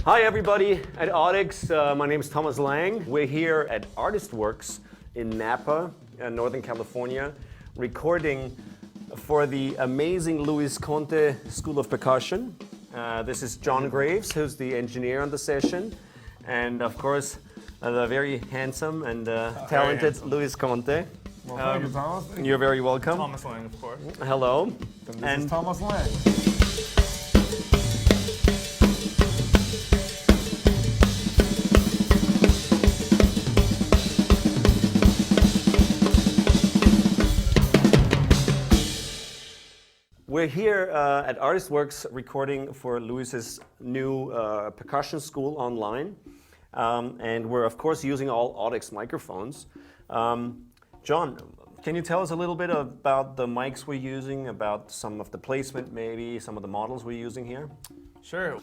Hi everybody at Audix. My name is Thomas Lang. We're here at Artist Works in Napa, Northern California, recording for the amazing Luis Conte School of Percussion. This is John Graves, who's the engineer on the session, and of course the very handsome and talented Luis Conte. Well, thank you, Thomas. You're very welcome. Thomas Lang, of course. Hello. This is Thomas Lang. We're here at Artist Works recording for Luis's new percussion school online. And we're of course using all Audix microphones. John, can you tell us a little bit about the mics we're using, about some of the placement maybe, some of the models we're using here? Sure.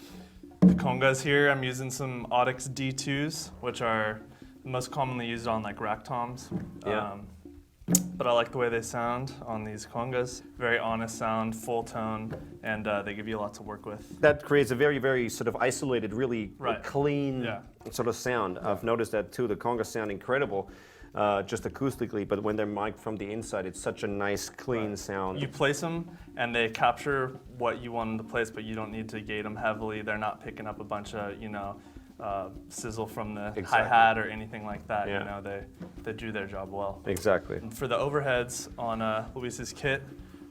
The congas here, I'm using some Audix D2s, which are most commonly used on like rack toms. Yeah. But I like the way they sound on these congas. Very honest sound, full tone, and they give you a lot to work with. That creates a very, very sort of isolated, really Right. clean sort of sound. I've noticed that too. The congas sound incredible, just acoustically, but when they're mic'd from the inside, it's such a nice, clean sound. You place them, and they capture what you want them to place, but you don't need to gate them heavily. They're not picking up a bunch of, sizzle from the hi-hat or anything like that. Yeah. You know, they do their job well. Exactly. For the overheads on Luis's kit,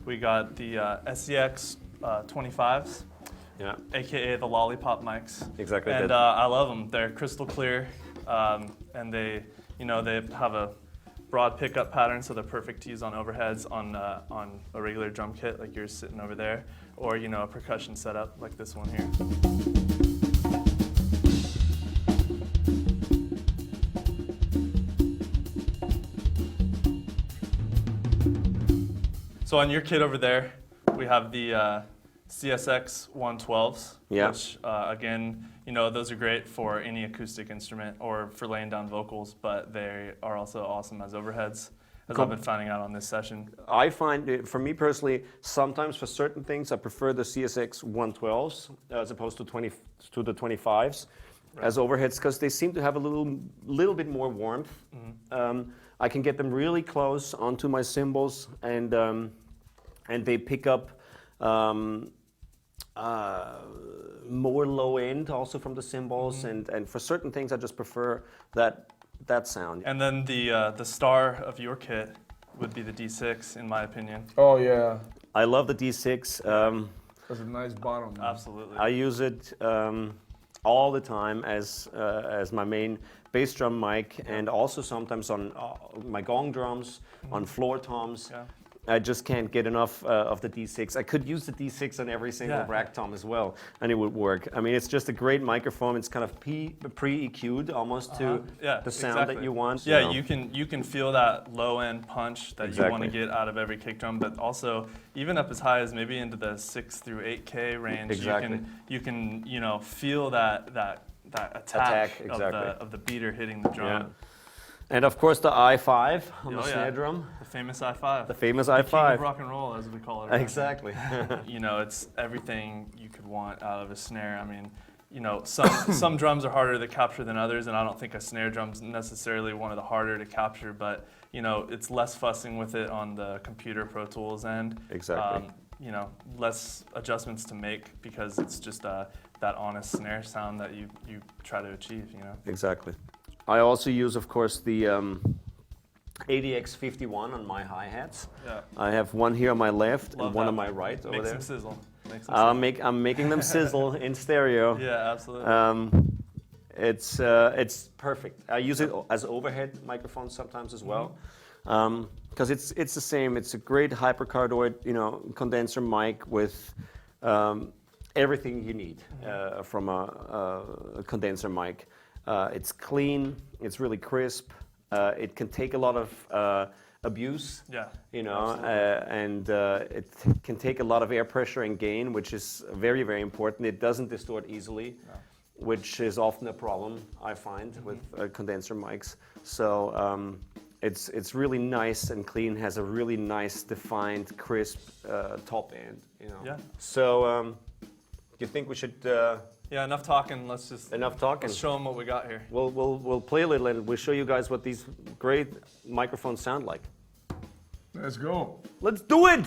we got the SCX 25s, Yeah. aka the lollipop mics. Exactly. And I love them. They're crystal clear, and they have a broad pickup pattern, so they're perfect to use on overheads on a regular drum kit like yours sitting over there, or a percussion setup like this one here. So on your kit over there, we have the CSX 112s, Yeah. which again, those are great for any acoustic instrument or for laying down vocals, but they are also awesome as overheads, as I've been finding out on this session. I find, for me personally, sometimes for certain things, I prefer the CSX 112s as opposed to the 25s as overheads, because they seem to have a little bit more warmth. Mm-hmm. I can get them really close onto my cymbals, and they pick up more low end also from the cymbals, and for certain things I just prefer that sound. And then the star of your kit would be the D6, in my opinion. Oh yeah, I love the D6. that's a nice bottom. Man. Absolutely. I use it all the time as my main bass drum mic, and also sometimes on my gong drums, on floor toms. Yeah. I just can't get enough of the D6. I could use the D6 on every single rack tom as well, and it would work. I mean, it's just a great microphone. It's kind of pre-EQ'd almost to the sound that you want. Yeah, you can feel that low end punch that you want to Exactly. get out of every kick drum, but also even up as high as maybe into the 6 through 8K range. Exactly. You can feel that attack of the beater hitting the drum. Yeah. And of course the I5 on the snare drum. The famous I5. The famous The I5. king of rock and roll, as we call it. around here. Exactly. It's everything you could want out of a snare. I mean, some drums are harder to capture than others, and I don't think a snare drum's necessarily one of the harder to capture, but it's less fussing with it on the computer Pro Tools end. Exactly. Less adjustments to make because it's just that honest snare sound that you try to achieve, Exactly. I also use, of course, the ADX51 on my hi-hats. Yeah. I have one here on my left Love and one that. on my right over Make there. some sizzle. I'm making them sizzle in stereo. Yeah, absolutely. It's perfect. I use it as overhead microphone sometimes as well, because it's the same. It's a great hypercardioid, condenser mic with everything you need from a condenser mic. It's clean. It's really crisp. It can take a lot of abuse. Yeah. And it can take a lot of air pressure and gain, which is very, very important. It doesn't distort easily, which is often a problem I find with condenser mics. So it's really nice and clean. Has a really nice, defined, crisp top end. Yeah. So you think we should? Yeah, enough talking. Let's just Enough talking. Let's show them what we got here. We'll play a little and we'll show you guys what these great microphones sound like. Let's go. Let's do it!